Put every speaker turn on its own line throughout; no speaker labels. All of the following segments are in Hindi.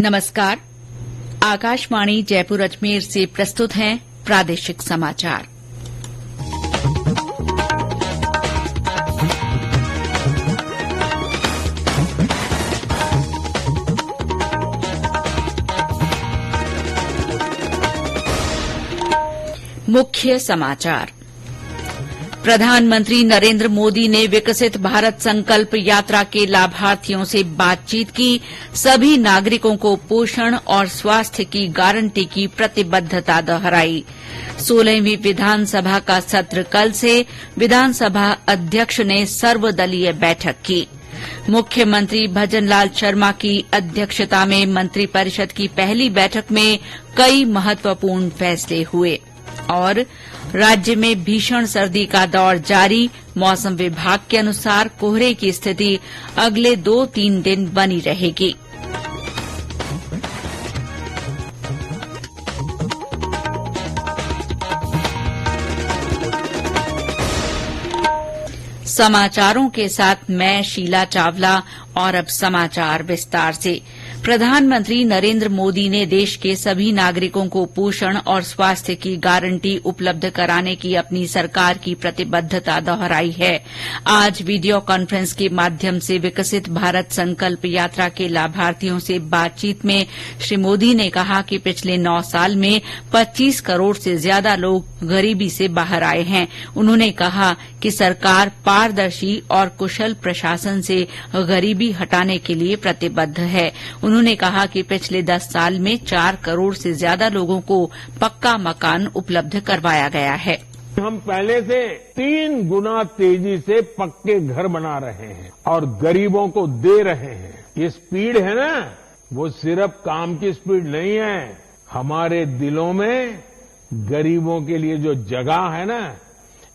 नमस्कार। आकाशवाणी जयपुर अजमेर से प्रस्तुत हैं प्रादेशिक समाचार। मुख्य समाचार। प्रधानमंत्री नरेंद्र मोदी ने विकसित भारत संकल्प यात्रा के लाभार्थियों से बातचीत की। सभी नागरिकों को पोषण और स्वास्थ्य की गारंटी की प्रतिबद्धता दोहराई। 16वीं विधानसभा का सत्र कल से। विधानसभा अध्यक्ष ने सर्वदलीय बैठक की। मुख्यमंत्री भजनलाल शर्मा की अध्यक्षता में मंत्रिपरिषद की पहली बैठक में कई महत्वपूर्ण फैसले हुए। और राज्य में भीषण सर्दी का दौर जारी। मौसम विभाग के अनुसार कोहरे की स्थिति अगले 2-3 दिन बनी रहेगी। समाचारों के साथ मैं शीला चावला। और अब समाचार विस्तार से। प्रधानमंत्री नरेंद्र मोदी ने देश के सभी नागरिकों को पोषण और स्वास्थ्य की गारंटी उपलब्ध कराने की अपनी सरकार की प्रतिबद्धता दोहराई है। आज वीडियो कॉन्फ्रेंस के माध्यम से विकसित भारत संकल्प यात्रा के लाभार्थियों से बातचीत में श्री मोदी ने कहा कि पिछले 9 साल में 25 करोड़ से ज्यादा लोग गरीबी से बाहर आए हैं। उन्होंने कहा कि सरकार पारदर्शी और कुशल प्रशासन से गरीबी हटाने के लिए प्रतिबद्ध है। उन्होंने कहा कि पिछले 10 साल में 4 करोड़ से ज्यादा लोगों को पक्का मकान उपलब्ध करवाया गया है।
हम पहले से 3 गुना तेजी से पक्के घर बना रहे हैं और गरीबों को दे रहे हैं। ये स्पीड है ना, वो सिर्फ काम की स्पीड नहीं है। हमारे दिलों में गरीबों के लिए जो जगह है ना,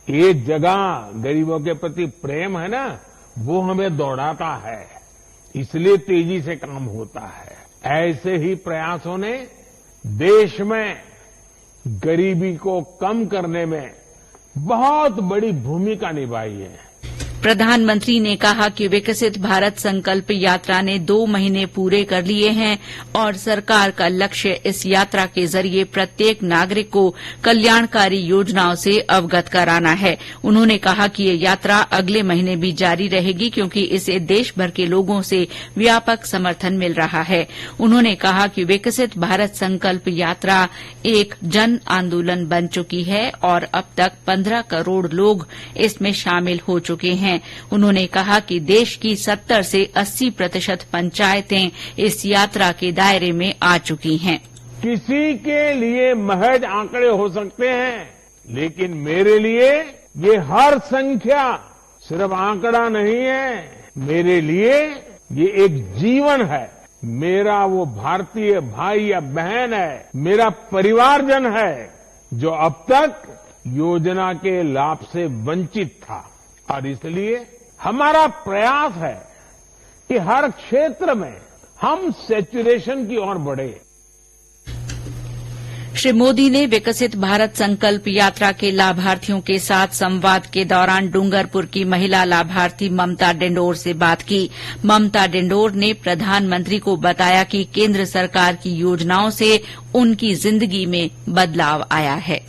ये जगह गरीबों के प्रति प्रेम है ना, वो हमें दौड़ाता है। इसलिए तेजी से काम होता है। ऐसे ही प्रयासों ने देश में गरीबी को कम करने में बहुत बड़ी भूमिका निभाई है।
प्रधानमंत्री ने कहा कि विकसित भारत संकल्प यात्रा ने 2 महीने पूरे कर लिए हैं और सरकार का लक्ष्य इस यात्रा के जरिए प्रत्येक नागरिक को कल्याणकारी योजनाओं से अवगत कराना है। उन्होंने कहा कि ये यात्रा अगले महीने भी जारी रहेगी क्योंकि इसे देश भर के लोगों से व्यापक समर्थन मिल रहा है। उन्होंने कहा कि विकसित भारत संकल्प यात्रा एक जन आंदोलन बन चुकी है और अब तक 15 करोड़ लोग इसमें शामिल हो चुके हैं। उन्होंने कहा कि देश की 70 से 80% पंचायतें इस यात्रा के दायरे में आ चुकी हैं।
किसी के लिए महज आंकड़े हो सकते हैं, लेकिन मेरे लिए ये हर संख्या सिर्फ आंकड़ा नहीं है। मेरे लिए ये एक जीवन है। मेरा वो भारतीय भाई या बहन है, मेरा परिवारजन है जो अब तक योजना के लाभ से वंचित था। और इसलिए हमारा प्रयास है कि हर क्षेत्र में हम सैचुरेशन की ओर बढ़े।
श्री मोदी ने विकसित भारत संकल्प यात्रा के लाभार्थियों के साथ संवाद के दौरान डूंगरपुर की महिला लाभार्थी ममता डिंडोर से बात की। ममता डिंडोर ने प्रधानमंत्री को बताया कि केंद्र सरकार की योजनाओं से उनकी जिंदगी में बदलाव आया है।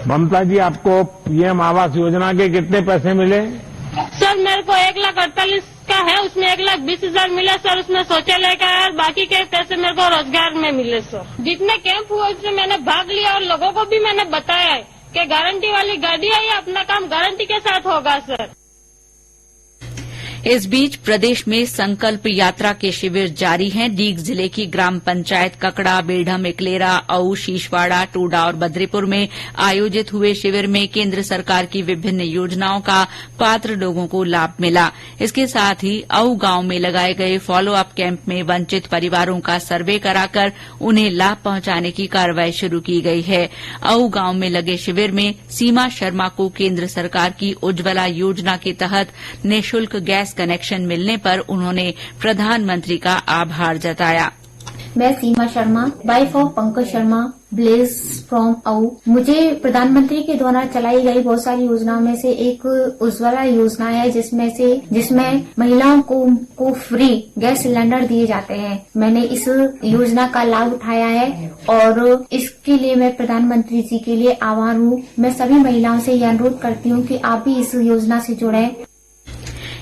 ममता जी, आपको पीएम आवास योजना के कितने पैसे मिले?
सर, मेरे को 1,48,000 का है, उसमें 1,20,000 मिले सर। उसमें शौचालय का है, बाकी के पैसे मेरे को रोजगार में मिले सर। जितने कैंप हुए उसमें मैंने भाग लिया और लोगों को भी मैंने बताया है कि गारंटी वाली गाड़ी है, अपना काम गारंटी के साथ होगा सर।
इस बीच प्रदेश में संकल्प यात्रा के शिविर जारी हैं। डीग जिले की ग्राम पंचायत ककड़ा, बेढ़म, इकलेरा, अऊ, शीशवाड़ा, टूडा और बद्रीपुर में आयोजित हुए शिविर में केंद्र सरकार की विभिन्न योजनाओं का पात्र लोगों को लाभ मिला। इसके साथ ही अऊ गांव में लगाए गए फॉलो अप कैंप में वंचित परिवारों का सर्वे कराकर उन्हें लाभ पहुंचाने की कार्रवाई शुरू की गई है। अऊ गांव में लगे शिविर में सीमा शर्मा को केंद्र सरकार की उज्ज्वला योजना के तहत निःशुल्क गैस कनेक्शन मिलने पर उन्होंने प्रधानमंत्री का आभार जताया।
मैं सीमा शर्मा, वाइफ ऑफ पंकज शर्मा, ब्लेज फ्रॉम आऊ। मुझे प्रधानमंत्री के द्वारा चलाई गई बहुत सारी योजनाओं में से एक उज्ज्वला योजना है, जिसमें महिलाओं को फ्री गैस सिलेंडर दिए जाते हैं। मैंने इस योजना का लाभ उठाया है और इसके लिए मैं प्रधानमंत्री जी के लिए आभार हूँ। मैं सभी महिलाओं से यह अनुरोध करती हूँ कि आप भी इस योजना से जुड़ें।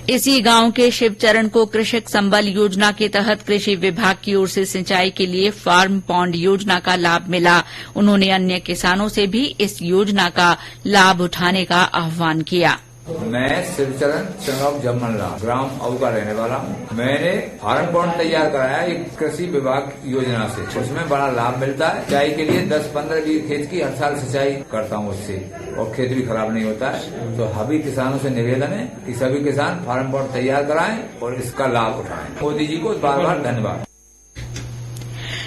इसी गांव के शिवचरण को कृषक संबल योजना के तहत कृषि विभाग की ओर से सिंचाई के लिए फार्म पॉन्ड योजना का लाभ मिला। उन्होंने अन्य किसानों से भी इस योजना का लाभ उठाने का आह्वान किया।
मैं शिवचरण चंगव जमनला ग्राम आऊ का रहने वाला हूँ। मैंने फार्म पॉन्ड तैयार कराया एक कृषि विभाग योजना से। उसमें बड़ा लाभ मिलता है। सिंचाई के लिए 10-15 बीघे खेत की हर साल सिंचाई करता हूँ उससे, और खेत भी खराब नहीं होता है। तो सभी किसानों से निवेदन है कि सभी किसान फार्म पॉन्ड तैयार कराएं और इसका लाभ उठाएं। मोदी जी को बार बार धन्यवाद।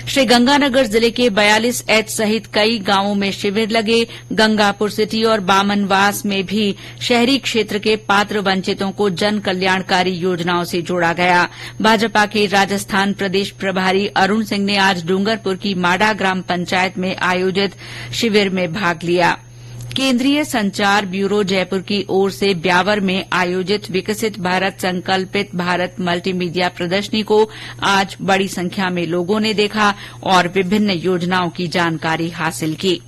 श्रीगंगानगर जिले के 42H सहित कई गांवों में शिविर लगे। गंगापुर सिटी और बामनवास में भी शहरी क्षेत्र के पात्र वंचितों को जन कल्याणकारी योजनाओं से जोड़ा गया। भाजपा के राजस्थान प्रदेश प्रभारी अरुण सिंह ने आज डूंगरपुर की माडा ग्राम पंचायत में आयोजित शिविर में भाग लिया। केंद्रीय संचार ब्यूरो जयपुर की ओर से ब्यावर में आयोजित विकसित भारत संकल्पित भारत मल्टीमीडिया प्रदर्शनी को आज बड़ी संख्या में लोगों ने देखा और विभिन्न योजनाओं की जानकारी हासिल की।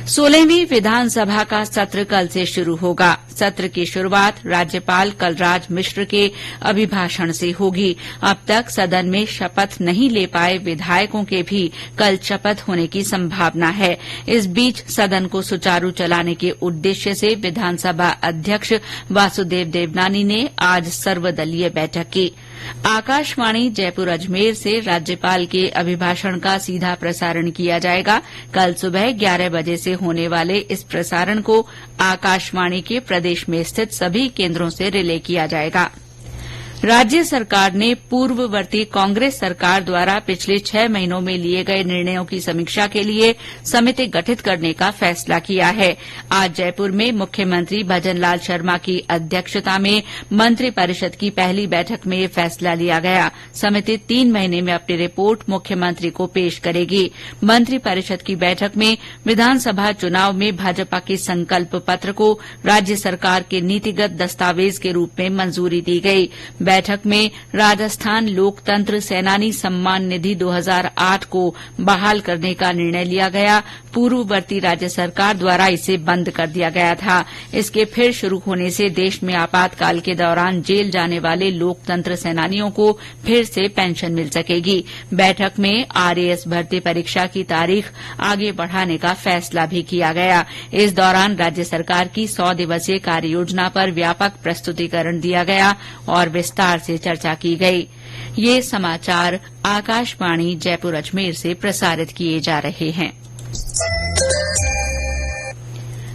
16वीं विधानसभा का सत्र कल से शुरू होगा। सत्र की शुरूआत राज्यपाल कलराज मिश्र के अभिभाषण से होगी। अब तक सदन में शपथ नहीं ले पाए विधायकों के भी कल शपथ होने की संभावना है। इस बीच सदन को सुचारू चलाने के उद्देश्य से विधानसभा अध्यक्ष वासुदेव देवनानी ने आज सर्वदलीय बैठक की। आकाशवाणी जयपुर अजमेर से राज्यपाल के अभिभाषण का सीधा प्रसारण किया जाएगा। कल सुबह 11 बजे से होने वाले इस प्रसारण को आकाशवाणी के प्रदेश में स्थित सभी केंद्रों से रिले किया जाएगा। राज्य सरकार ने पूर्ववर्ती कांग्रेस सरकार द्वारा पिछले 6 महीनों में लिए गए निर्णयों की समीक्षा के लिए समिति गठित करने का फैसला किया है। आज जयपुर में मुख्यमंत्री भजनलाल शर्मा की अध्यक्षता में मंत्रिपरिषद की पहली बैठक में ये फैसला लिया गया। समिति 3 महीने में अपनी रिपोर्ट मुख्यमंत्री को पेश करेगी। मंत्रिपरिषद की बैठक में विधानसभा चुनाव में भाजपा के संकल्प पत्र को राज्य सरकार के नीतिगत दस्तावेज के रूप में मंजूरी दी गई। बैठक में राजस्थान लोकतंत्र सेनानी सम्मान निधि 2008 को बहाल करने का निर्णय लिया गया। पूर्ववर्ती राज्य सरकार द्वारा इसे बंद कर दिया गया था। इसके फिर शुरू होने से देश में आपातकाल के दौरान जेल जाने वाले लोकतंत्र सेनानियों को फिर से पेंशन मिल सकेगी। बैठक में आरएएस भर्ती परीक्षा की तारीख आगे बढ़ाने का फैसला भी किया गया। इस दौरान राज्य सरकार की 100 दिवसीय कार्ययोजना पर व्यापक प्रस्तुतिकरण दिया गया और विस्तार से चर्चा की गई। ये समाचार आकाशवाणी जयपुर अजमेर से प्रसारित किए जा रहे हैं।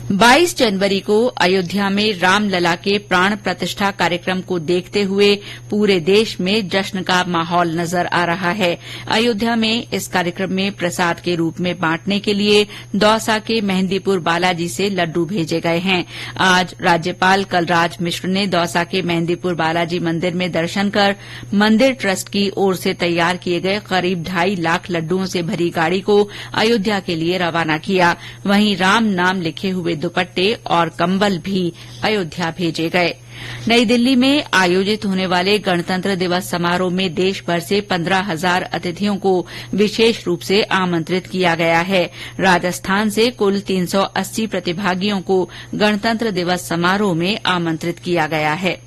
22 जनवरी को अयोध्या में रामलला के प्राण प्रतिष्ठा कार्यक्रम को देखते हुए पूरे देश में जश्न का माहौल नजर आ रहा है। अयोध्या में इस कार्यक्रम में प्रसाद के रूप में बांटने के लिए दौसा के मेहंदीपुर बालाजी से लड्डू भेजे गए हैं। आज राज्यपाल कलराज मिश्र ने दौसा के मेहंदीपुर बालाजी मंदिर में दर्शन कर मंदिर ट्रस्ट की ओर से तैयार किए गए करीब 2.5 लाख लड्डुओं से भरी गाड़ी को अयोध्या के लिए रवाना किया। वहीं राम नाम लिखे हुए दुपट्टे और कंबल भी अयोध्या भेजे गए। नई दिल्ली में आयोजित होने वाले गणतंत्र दिवस समारोह में देश भर से 15,000 अतिथियों को विशेष रूप से आमंत्रित किया गया है। राजस्थान से कुल 380 प्रतिभागियों को गणतंत्र दिवस समारोह में आमंत्रित किया गया है।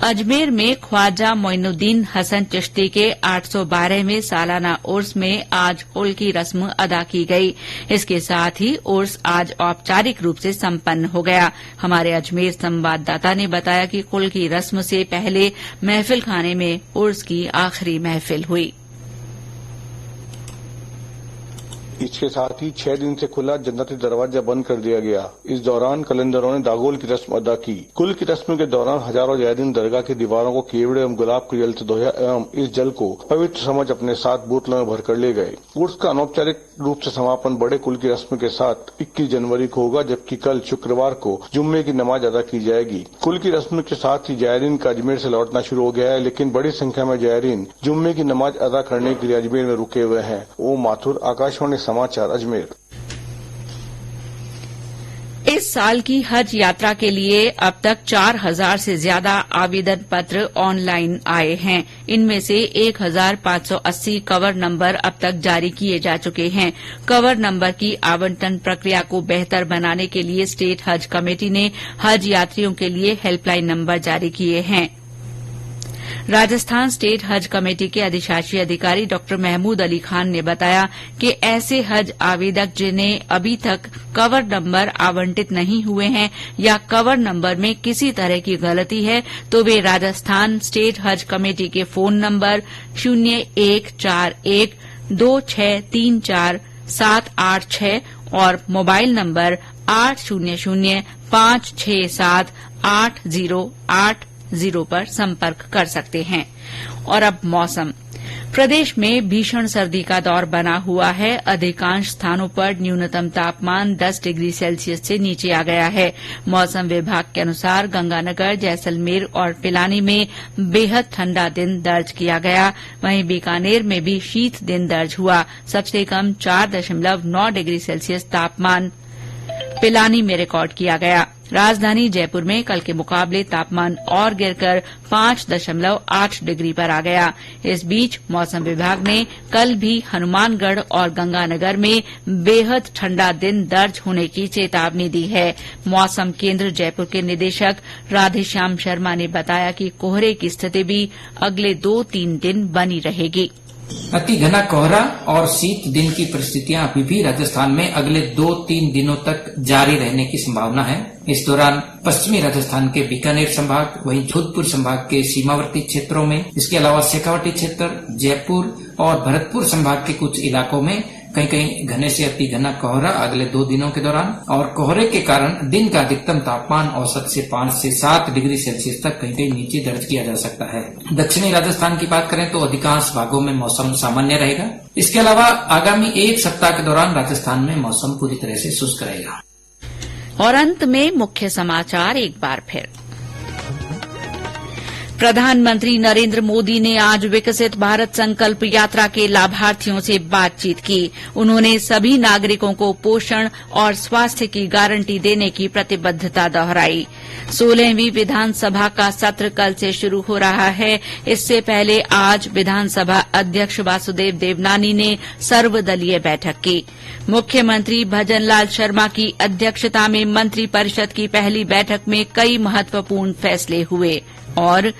अजमेर में ख्वाजा मोइनुद्दीन हसन चिश्ती के 812वें सालाना उर्स में आज कुल की रस्म अदा की गई। इसके साथ ही उर्स आज औपचारिक रूप से संपन्न हो गया। हमारे अजमेर संवाददाता ने बताया कि कुल की रस्म से पहले महफिल खाने में उर्स की आखिरी महफिल हुई।
इसके साथ ही 6 दिन से खुला जन्नती दरवाजा बंद कर दिया गया। इस दौरान कलंदरों ने दागोल की रस्म अदा की। कुल की रस्म के दौरान हजारों जायरीन दरगाह की दीवारों को केवड़े एवं गुलाब के जल से धोया एवं इस जल को पवित्र समझ अपने साथ बोतलों में भरकर ले गए। उर्स का अनौपचारिक रूप से समापन बड़े कुल की रस्म के साथ 21 जनवरी को होगा, जबकि कल शुक्रवार को जुम्मे की नमाज अदा की जाएगी। कुल की रस्म के साथ ही जायरीन का अजमेर से लौटना शुरू हो गया है, लेकिन बड़ी संख्या में जायरीन जुम्मे की नमाज अदा करने के लिए अजमेर में रुके हुए हैं। ओम माथुर, आकाशवाणी समाचार, अजमेर।
इस साल की हज यात्रा के लिए अब तक 4000 से ज्यादा आवेदन पत्र ऑनलाइन आए हैं। इनमें से 1580 कवर नंबर अब तक जारी किए जा चुके हैं। कवर नंबर की आवंटन प्रक्रिया को बेहतर बनाने के लिए स्टेट हज कमेटी ने हज यात्रियों के लिए हेल्पलाइन नंबर जारी किए हैं। राजस्थान स्टेट हज कमेटी के अधिशासी अधिकारी डॉ महमूद अली खान ने बताया कि ऐसे हज आवेदक जिन्हें अभी तक कवर नंबर आवंटित नहीं हुए हैं या कवर नंबर में किसी तरह की गलती है तो वे राजस्थान स्टेट हज कमेटी के फोन नंबर 01412634 और मोबाइल नंबर 8005678080 पर संपर्क कर सकते हैं। और अब मौसम। प्रदेश में भीषण सर्दी का दौर बना हुआ है। अधिकांश स्थानों पर न्यूनतम तापमान 10 डिग्री सेल्सियस से नीचे आ गया है। मौसम विभाग के अनुसार गंगानगर, जैसलमेर और पिलानी में बेहद ठंडा दिन दर्ज किया गया। वहीं बीकानेर में भी शीत दिन दर्ज हुआ। सबसे कम 4.9 डिग्री सेल्सियस तापमान पिलानी में रिकॉर्ड किया गया। राजधानी जयपुर में कल के मुकाबले तापमान और गिरकर 5.8 डिग्री पर आ गया। इस बीच मौसम विभाग ने कल भी हनुमानगढ़ और गंगानगर में बेहद ठंडा दिन दर्ज होने की चेतावनी दी है। मौसम केंद्र जयपुर के निदेशक राधेश्याम शर्मा ने बताया कि कोहरे की स्थिति भी अगले 2-3 दिन बनी रहेगी।
अति घना कोहरा और शीत दिन की परिस्थितियां अभी भी राजस्थान में अगले 2-3 दिनों तक जारी रहने की संभावना है। इस दौरान पश्चिमी राजस्थान के बीकानेर संभाग, वहीं जोधपुर संभाग के सीमावर्ती क्षेत्रों में, इसके अलावा शेखावाटी क्षेत्र, जयपुर और भरतपुर संभाग के कुछ इलाकों में कहीं कहीं घने से अति घना कोहरा अगले 2 दिनों के दौरान, और कोहरे के कारण दिन का अधिकतम तापमान औसत से 5 से 7 डिग्री सेल्सियस तक कहीं कहीं नीचे दर्ज किया जा सकता है। दक्षिणी राजस्थान की बात करें तो अधिकांश भागों में मौसम सामान्य रहेगा। इसके अलावा आगामी 1 सप्ताह के दौरान राजस्थान में मौसम पूरी तरह से शुष्क रहेगा।
और अंत में मुख्य समाचार एक बार फिर। प्रधानमंत्री नरेंद्र मोदी ने आज विकसित भारत संकल्प यात्रा के लाभार्थियों से बातचीत की। उन्होंने सभी नागरिकों को पोषण और स्वास्थ्य की गारंटी देने की प्रतिबद्धता दोहराई। 16वीं विधानसभा का सत्र कल से शुरू हो रहा है। इससे पहले आज विधानसभा अध्यक्ष वासुदेव देवनानी ने सर्वदलीय बैठक की। मुख्यमंत्री भजनलाल शर्मा की अध्यक्षता में मंत्रिपरिषद की पहली बैठक में कई महत्वपूर्ण फैसले हुए। और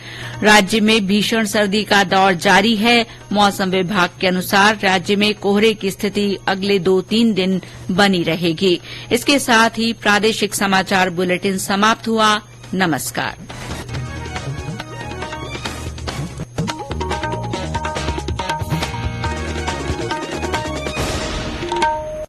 राज्य में भीषण सर्दी का दौर जारी है। मौसम विभाग के अनुसार राज्य में कोहरे की स्थिति अगले 2-3 दिन बनी रहेगी। इसके साथ ही प्रादेशिक समाचार बुलेटिन समाप्त हुआ। नमस्कार।